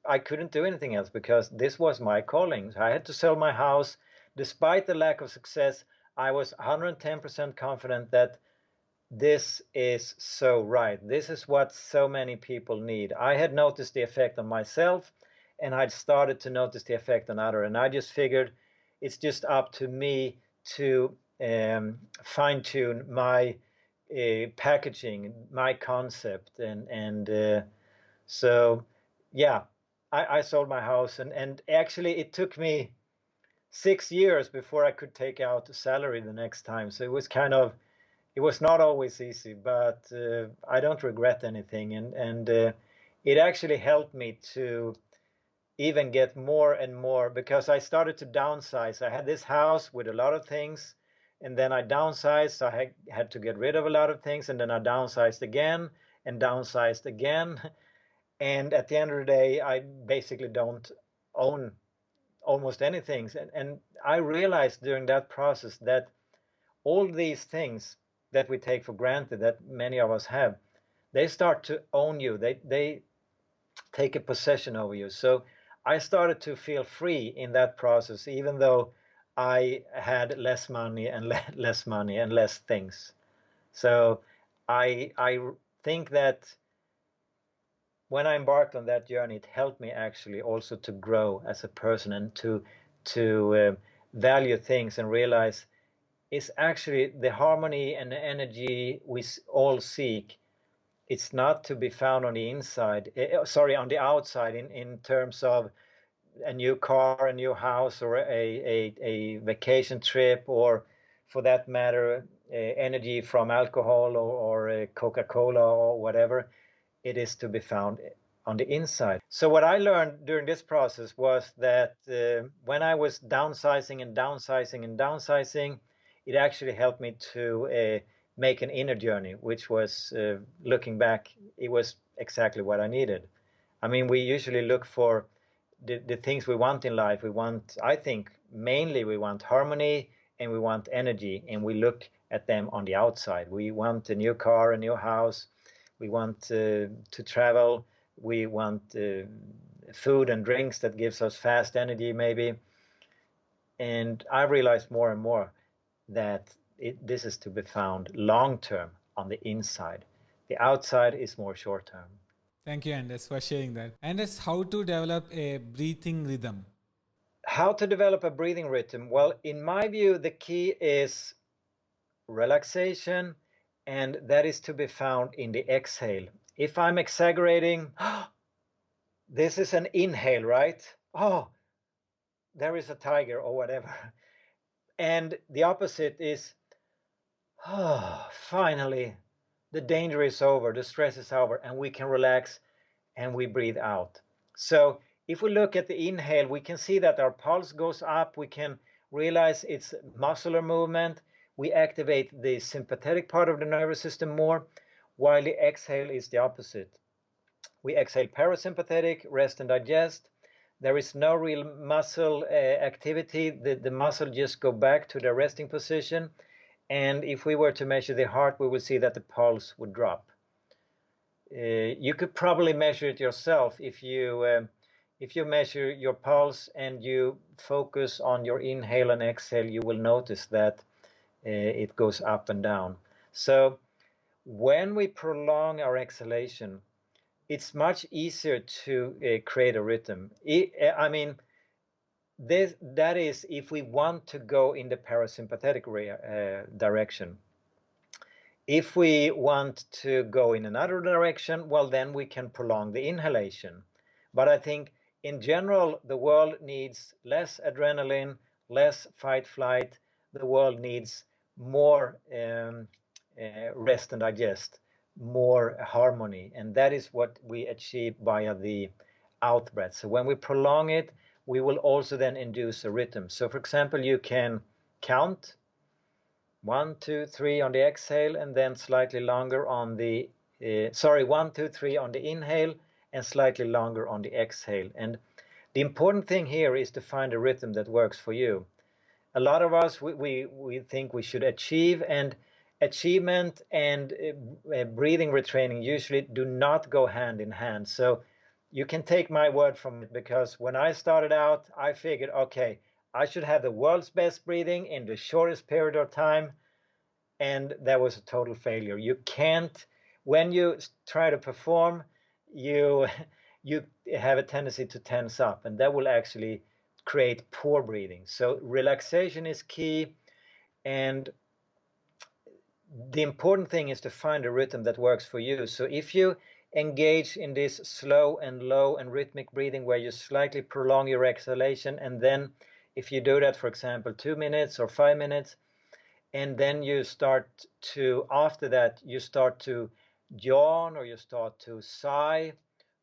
I couldn't do anything else because this was my calling. I had to sell my house. Despite the lack of success, I was 110% confident that this is so right. This is what so many people need. I had noticed the effect on myself, and I'd started to notice the effect on others. And I just figured it's just up to me to fine-tune my packaging, my concept, and so yeah, I sold my house, and actually it took me 6 years before I could take out a salary the next time. So it was not always easy, but I don't regret anything, and it actually helped me to even get more and more, because I started to downsize. I had this house with a lot of things, and then I downsized. So I had to get rid of a lot of things, and then I downsized again and downsized again. And at the end of the day, I basically don't own almost anything. And I realized during that process that all these things that we take for granted, that many of us have, they start to own you. They take a possession over you. So I started to feel free in that process, even though I had less money and less money and less things. So I think that when I embarked on that journey, it helped me actually also to grow as a person, and to value things and realize it's actually the harmony and the energy we all seek. It's not to be found on the inside, on the outside, in terms of a new car, a new house, or a vacation trip, or for that matter, energy from alcohol or Coca-Cola or whatever. It is to be found on the inside. So what I learned during this process was that when I was downsizing and downsizing and downsizing, it actually helped me to make an inner journey, which was, looking back, it was exactly what I needed. I mean, we usually look for the things we want in life. We want, I think, mainly we want harmony and we want energy, and we look at them on the outside. We want a new car, a new house. We want to travel. We want food and drinks that gives us fast energy, maybe. And I realized more and more that this is to be found long term on the inside. The outside is more short term. Thank you, Anders, for sharing that. Anders, how to develop a breathing rhythm? How to develop a breathing rhythm? Well, in my view, the key is relaxation, and that is to be found in the exhale. If I'm exaggerating, this is an inhale, right? Oh, there is a tiger or whatever. And the opposite is, oh, finally, the danger is over, the stress is over, and we can relax and we breathe out. So if we look at the inhale, we can see that our pulse goes up. We can realize it's muscular movement. We activate the sympathetic part of the nervous system more, while the exhale is the opposite. We exhale parasympathetic, rest and digest. There is no real muscle activity. The muscle just go back to the resting position. And if we were to measure the heart, we would see that the pulse would drop. You could probably measure it yourself if you measure your pulse and you focus on your inhale and exhale, you will notice that it goes up and down. So when we prolong our exhalation, it's much easier to create a rhythm. I mean, that is if we want to go in the parasympathetic direction. If we want to go in another direction, well, then we can prolong the inhalation. But I think in general, the world needs less adrenaline, less fight flight. The world needs more rest and digest, more harmony. And that is what we achieve via the out breath. So when we prolong it, we will also then induce a rhythm. So for example, you can count 1, 2, 3 on the exhale, and then slightly longer on the 1, 2, 3 on the inhale and slightly longer on the exhale. And the important thing here is to find a rhythm that works for you. A lot of us, we think we should achieve, and achievement and breathing retraining usually do not go hand in hand. So you can take my word from it, because when I started out, I figured, okay, I should have the world's best breathing in the shortest period of time, and that was a total failure. You can't, when you try to perform, you you have a tendency to tense up, and that will actually create poor breathing. So relaxation is key, and the important thing is to find a rhythm that works for you. So if you engage in this slow and low and rhythmic breathing where you slightly prolong your exhalation, and then if you do that, for example, 2 minutes or 5 minutes, and then you start to, after that, you start to yawn or you start to sigh,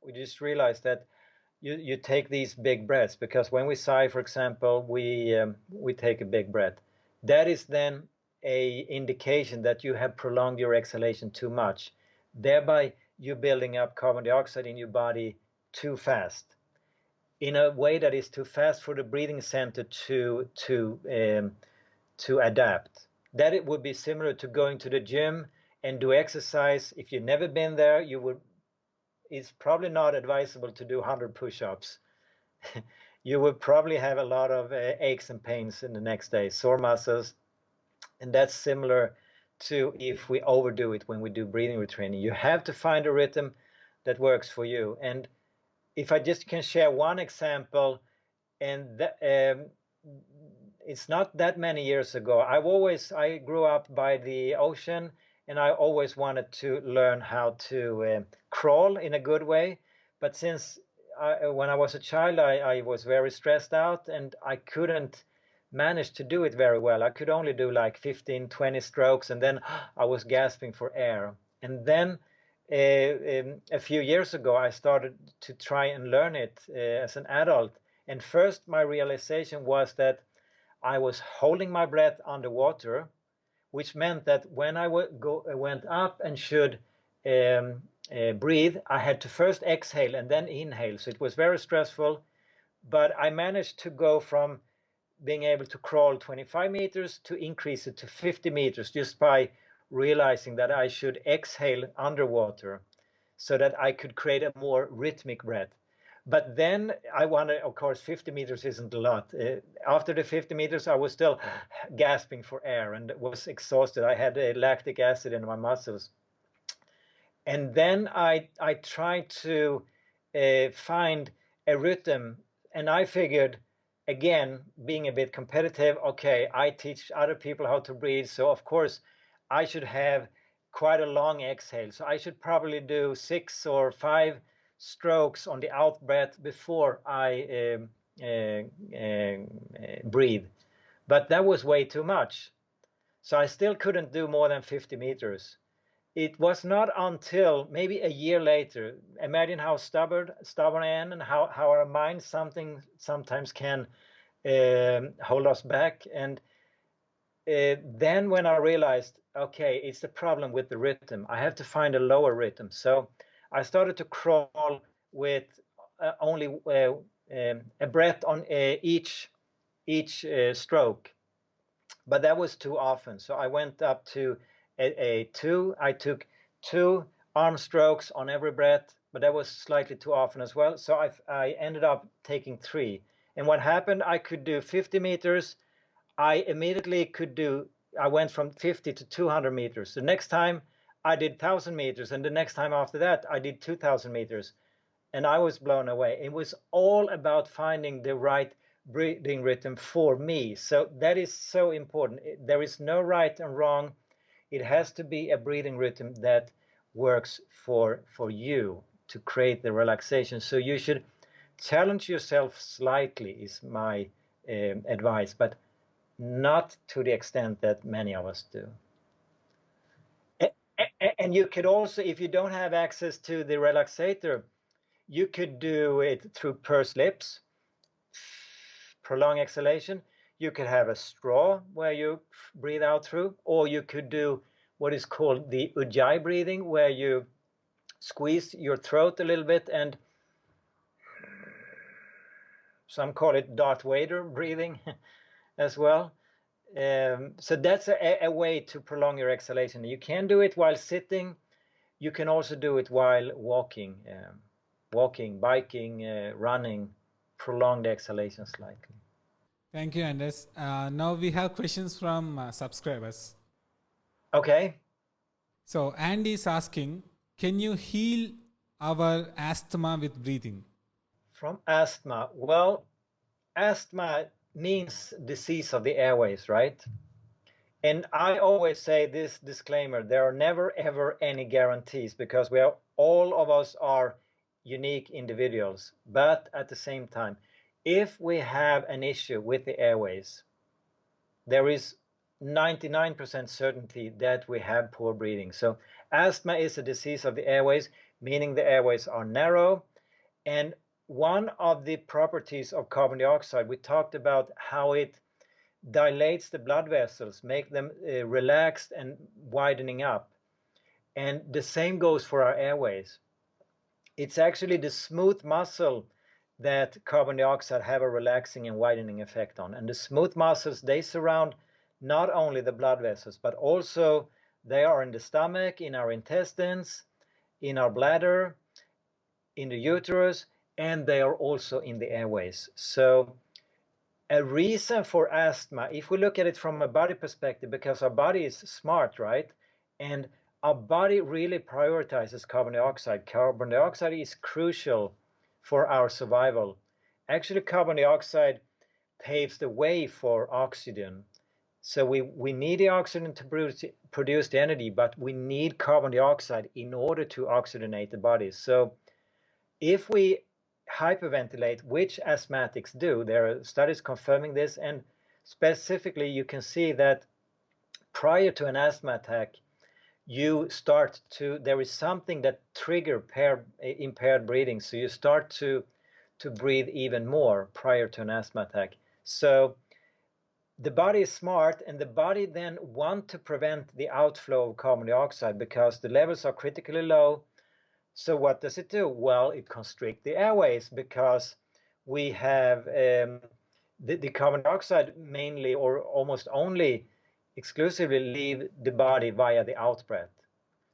we just realize that you take these big breaths, because when we sigh, for example, we take a big breath. That is then a indication that you have prolonged your exhalation too much, thereby you building up carbon dioxide in your body too fast, in a way that is too fast for the breathing center to adapt. That it would be similar to going to the gym and do exercise. If you've never been there, it's probably not advisable to do 100 push-ups. You would probably have a lot of aches and pains in the next day, sore muscles. And that's similar to if we overdo it when we do breathing retraining. You have to find a rhythm that works for you. And if I just can share one example, and it's not that many years ago. I grew up by the ocean, and I always wanted to learn how to crawl in a good way. But since when I was a child, I was very stressed out, and I couldn't manage to do it very well. I could only do like 15, 20 strokes, and then I was gasping for air. And then a few years ago, I started to try and learn it as an adult. And first, my realization was that I was holding my breath underwater, which meant that when I went up and should breathe, I had to first exhale and then inhale. So it was very stressful, but I managed to go from being able to crawl 25 meters to increase it to 50 meters just by realizing that I should exhale underwater so that I could create a more rhythmic breath. But then I wanted, of course, 50 meters isn't a lot. After the 50 meters, I was still gasping for air and was exhausted. I had lactic acid in my muscles. And then I tried to find a rhythm, and I figured, again, being a bit competitive, okay, I teach other people how to breathe, so of course I should have quite a long exhale. So I should probably do 6 or 5 strokes on the out breath before I breathe. But that was way too much. So I still couldn't do more than 50 meters. It was not until maybe a year later, imagine how stubborn I am, and how our mind sometimes can hold us back. And then when I realized, okay, it's the problem with the rhythm. I have to find a lower rhythm. So I started to crawl with only a breath on each stroke, but that was too often. So I went up to a 2. I took 2 arm strokes on every breath, but that was slightly too often as well. So I ended up taking 3. And what happened, I could do 50 meters. I immediately could do, I went from 50 to 200 meters. The next time I did 1,000 meters, and the next time after that, I did 2,000 meters. And I was blown away. It was all about finding the right breathing rhythm for me. So that is so important. There is no right and wrong. It has to be a breathing rhythm that works for you to create the relaxation. So you should challenge yourself slightly, is my advice, but not to the extent that many of us do. And you could also, if you don't have access to the relaxator, you could do it through pursed lips, prolonged exhalation. You could have a straw where you breathe out through, or you could do what is called the ujjayi breathing, where you squeeze your throat a little bit, and some call it Darth Vader breathing as well. So that's a way to prolong your exhalation. You can do it while sitting. You can also do it while walking, biking, running. Prolong the exhalation slightly. Thank you, Anders. Now we have questions from subscribers. Okay. So Andy is asking, can you heal our asthma with breathing? From asthma. Well, asthma means disease of the airways, right? And I always say this disclaimer, there are never ever any guarantees, because all of us are unique individuals. But at the same time, if we have an issue with the airways, there is 99% certainty that we have poor breathing. So asthma is a disease of the airways, meaning the airways are narrow. And one of the properties of carbon dioxide, we talked about how it dilates the blood vessels, make them relaxed and widening up. And the same goes for our airways. It's actually the smooth muscle that carbon dioxide have a relaxing and widening effect on. And the smooth muscles, they surround not only the blood vessels, but also they are in the stomach, in our intestines, in our bladder, in the uterus, and they are also in the airways. So a reason for asthma, if we look at it from a body perspective, because our body is smart, right? And our body really prioritizes carbon dioxide. Carbon dioxide is crucial for our survival. Actually, carbon dioxide paves the way for oxygen. So we need the oxygen to produce the energy, but we need carbon dioxide in order to oxygenate the body. So if we hyperventilate, which asthmatics do, there are studies confirming this, and specifically you can see that prior to an asthma attack, there is something that trigger impaired breathing. So you start to breathe even more prior to an asthma attack. So the body is smart, and the body then want to prevent the outflow of carbon dioxide because the levels are critically low. So what does it do? Well, it constricts the airways because we have the carbon dioxide mainly or almost only exclusively leave the body via the out breath.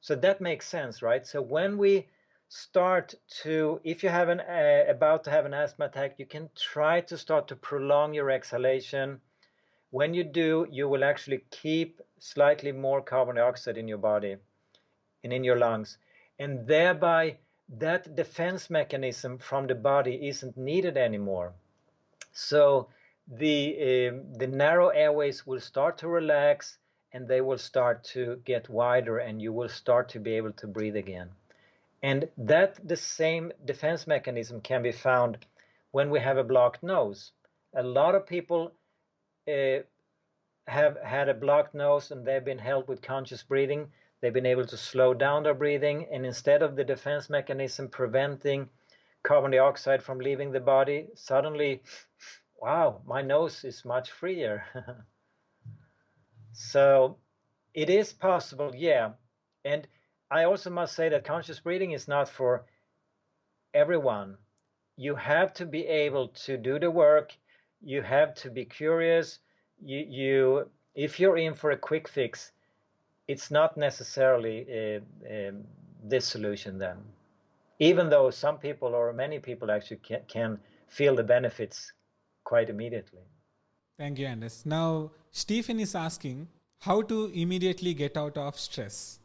So that makes sense, right? So when we start to, if you have about to have an asthma attack, you can try to start to prolong your exhalation. When you do, you will actually keep slightly more carbon dioxide in your body and in your lungs, and thereby that defense mechanism from the body isn't needed anymore. So the narrow airways will start to relax, and they will start to get wider, and you will start to be able to breathe again. And that the same defense mechanism can be found when we have a blocked nose. A lot of people have had a blocked nose, and they've been helped with conscious breathing. They've been able to slow down their breathing, and instead of the defense mechanism preventing carbon dioxide from leaving the body, suddenly, wow, my nose is much freer. So it is possible, yeah. And I also must say that conscious breathing is not for everyone. You have to be able to do the work. You have to be curious. If you're in for a quick fix, it's not necessarily this solution then. Even though some people, or many people actually can feel the benefits quite immediately. Thank you, Anders. Now, Stephen is asking how to immediately get out of stress.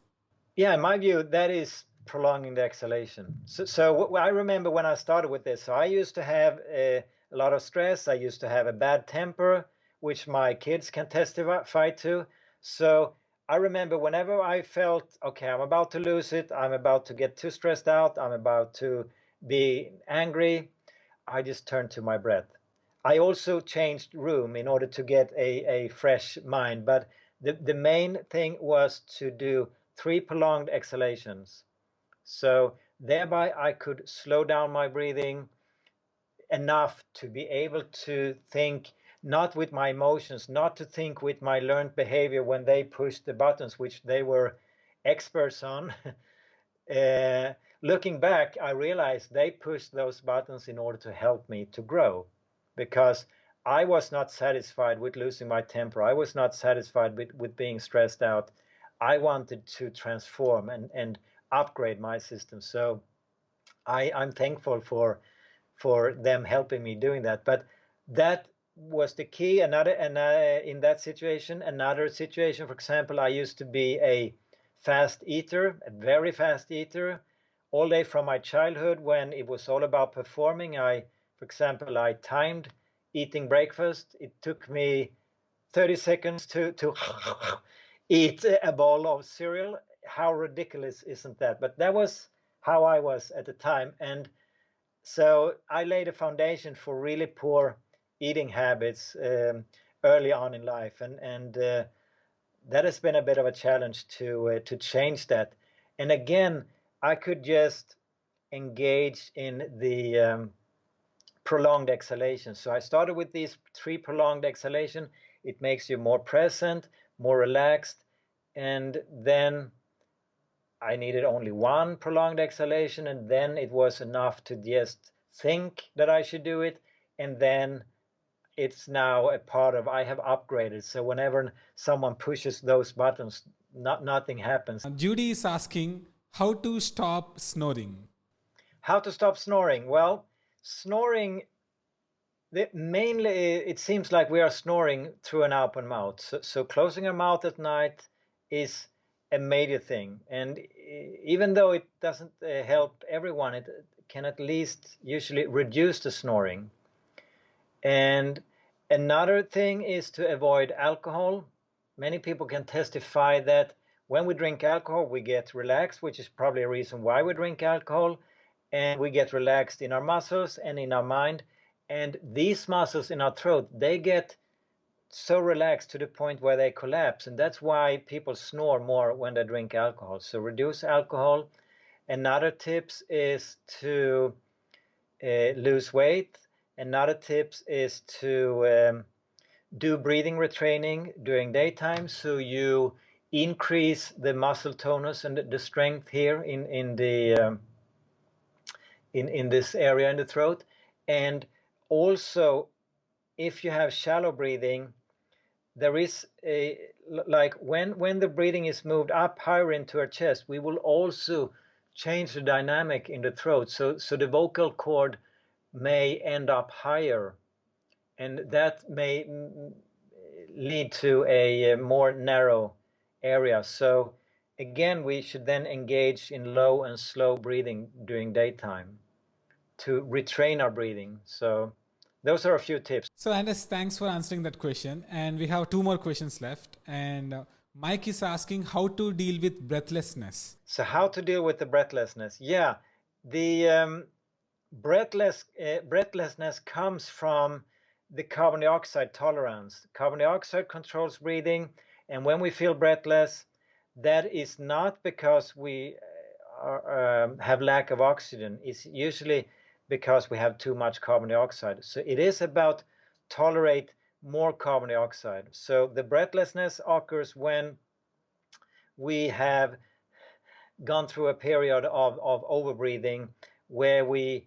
Yeah, in my view, that is prolonging the exhalation. So I remember when I started with this, so I used to have a lot of stress. I used to have a bad temper, which my kids can testify to. So I remember whenever I felt, okay, I'm about to lose it, I'm about to get too stressed out, I'm about to be angry, I just turned to my breath. I also changed room in order to get a fresh mind, but the main thing was to do 3 prolonged exhalations. So thereby I could slow down my breathing enough to be able to think not with my emotions, not to think with my learned behavior when they pushed the buttons, which they were experts on. Looking back, I realized they pushed those buttons in order to help me to grow, because I was not satisfied with losing my temper. I was not satisfied with being stressed out. I wanted to transform and upgrade my system. So I'm thankful for them helping me doing that. But that was the key. Another in that situation, another situation, for example, I used to be a fast eater, a very fast eater, all day from my childhood when it was all about performing. For example, I timed eating breakfast. It took me 30 seconds to eat a bowl of cereal. How ridiculous isn't that? But that was how I was at the time. And so I laid a foundation for really poor eating habits early on in life. And that has been a bit of a challenge to change that. And again, I could just engage in the prolonged exhalation. So I started with these 3 prolonged exhalation. It makes you more present, more relaxed, and then I needed only 1 prolonged exhalation, and then it was enough to just think that I should do it, and then it's now a part of, I have upgraded. So whenever someone pushes those buttons, nothing happens. Judy is asking how to stop snoring. How to stop snoring? Well, snoring, mainly it seems like we are snoring through an open mouth. So closing our mouth at night is a major thing. And even though it doesn't help everyone, it can at least usually reduce the snoring. And another thing is to avoid alcohol. Many people can testify that when we drink alcohol, we get relaxed, which is probably a reason why we drink alcohol. And we get relaxed in our muscles and in our mind. And these muscles in our throat, they get so relaxed to the point where they collapse. And that's why people snore more when they drink alcohol. So reduce alcohol. Another tips is to lose weight. Another tips is to do breathing retraining during daytime, so you increase the muscle tonus and the strength here in this area in the throat. And also, if you have shallow breathing, there is like when the breathing is moved up higher into our chest, we will also change the dynamic in the throat. So the vocal cord may end up higher, and that may lead to a more narrow area. So again, we should then engage in low and slow breathing during daytime to retrain our breathing. So those are a few tips. So, Anders, thanks for answering that question. And we have two more questions left. And Mike is asking how to deal with breathlessness. So how to deal with the breathlessness? Yeah, the breathlessness comes from the carbon dioxide tolerance. Carbon dioxide controls breathing, and when we feel breathless, that is not because we have lack of oxygen. It's usually because we have too much carbon dioxide. So it is about tolerate more carbon dioxide. So the breathlessness occurs when we have gone through a period of overbreathing where we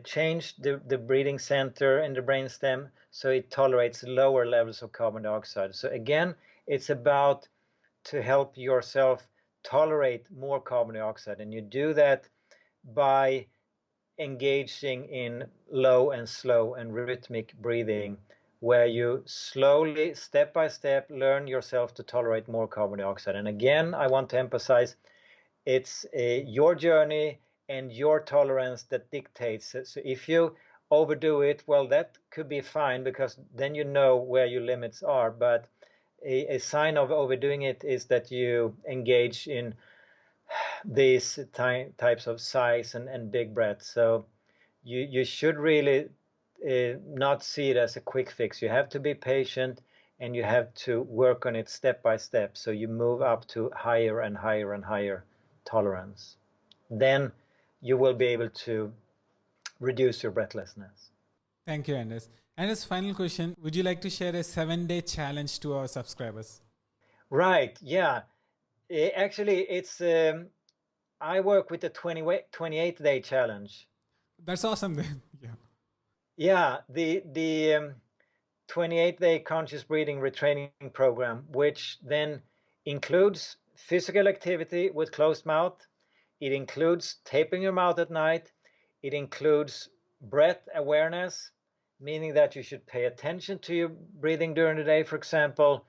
change the breathing center in the brainstem so it tolerates lower levels of carbon dioxide. So again, it's about to help yourself tolerate more carbon dioxide, and you do that by engaging in low and slow and rhythmic breathing, where you slowly, step by step, learn yourself to tolerate more carbon dioxide. And again, I want to emphasize it's your journey and your tolerance that dictates it. So if you overdo it, well, that could be fine, because then you know where your limits are. But a sign of overdoing it is that you engage in these types of sighs and big breaths. So you should really not see it as a quick fix. You have to be patient, and you have to work on it step by step. So you move up to higher and higher and higher tolerance. Then you will be able to reduce your breathlessness. Thank you, Anders. Anders, final question. Would you like to share a 7-day challenge to our subscribers? Right, yeah. Actually, it's I work with the 28-day challenge. That's awesome then. Yeah. Yeah, the 28-day conscious breathing retraining program, which then includes physical activity with closed mouth. It includes taping your mouth at night. It includes breath awareness, meaning that you should pay attention to your breathing during the day. For example,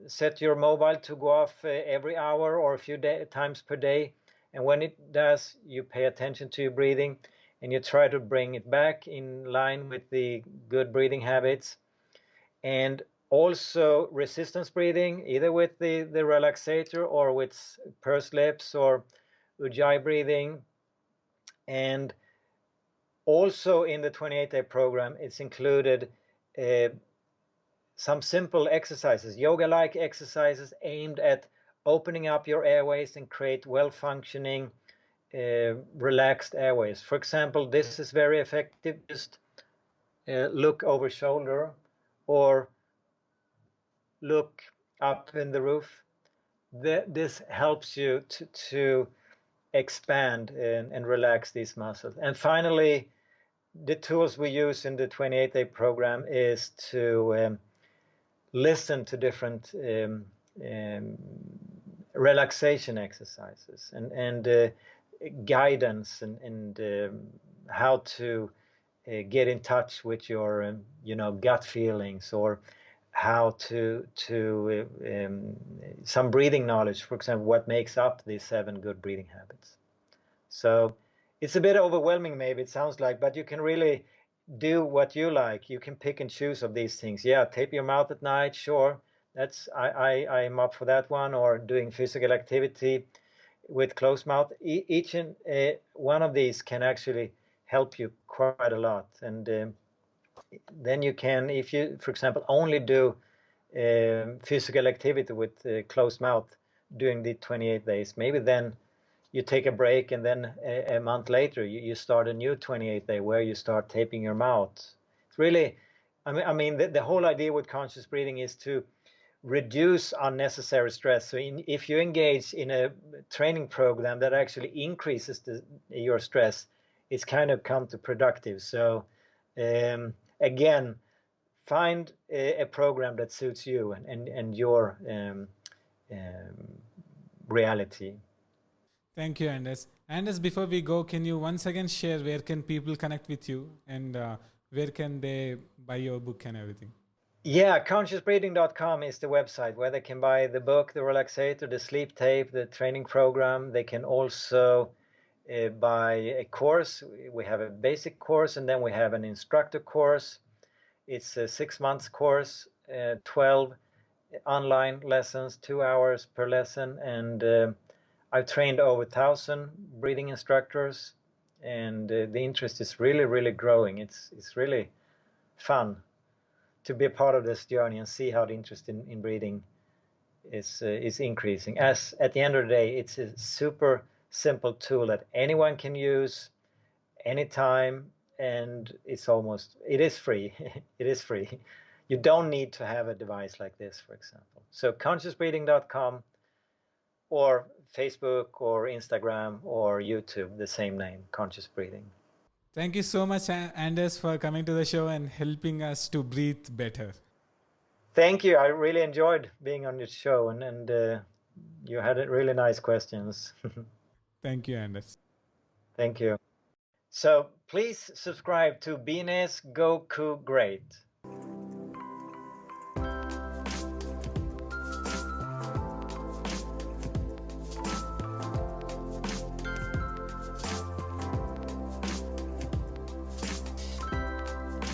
set your mobile to go off every hour or a few times per day. And when it does, you pay attention to your breathing, and you try to bring it back in line with the good breathing habits. And also resistance breathing, either with the relaxator or with pursed lips or ujjayi breathing. And also in the 28-day program, it's included some simple exercises, yoga-like exercises aimed at opening up your airways and create well-functioning, relaxed airways. For example, this is very effective. Just look over shoulder or look up in the roof. This helps you to expand and relax these muscles. And finally, the tools we use in the 28-day program is to listen to different relaxation exercises and guidance and how to get in touch with your gut feelings, or how to some breathing knowledge, for example, what makes up these 7 good breathing habits. So it's a bit overwhelming, maybe it sounds like, but you can really do what you like. You can pick and choose of these things. Yeah, tape your mouth at night, sure, that's I'm up for that one. Or doing physical activity with closed mouth. Each and one of these can actually help you quite a lot. And then you can, if you, for example, only do physical activity with closed mouth during the 28 days, maybe then you take a break, and then a month later you start a new 28-day where you start taping your mouth. It's really, I mean the whole idea with conscious breathing is to reduce unnecessary stress. So if you engage in a training program that actually increases your stress, it's kind of counterproductive. So again, find a program that suits you and your reality. Thank you, Anders. Anders, before we go, can you once again share where can people connect with you and where can they buy your book and everything? Yeah, consciousbreathing.com is the website where they can buy the book, the Relaxator, the sleep tape, the training program. They can also buy a course. We have a basic course and then we have an instructor course. It's a 6 months course, 12 online lessons, 2 hours per lesson. And I've trained over 1,000 breathing instructors, and the interest is really, really growing. It's really fun to be a part of this journey and see how the interest in breathing is increasing. As at the end of the day, it's a super simple tool that anyone can use anytime, and it is free. It is free. You don't need to have a device like this, for example. So consciousbreathing.com or Facebook or Instagram or YouTube, the same name, Conscious Breathing. Thank you so much, Anders, for coming to the show and helping us to breathe better. Thank you. I really enjoyed being on your show, and you had really nice questions. Thank you, Anders. Thank you. So please subscribe to Bines Goku Great.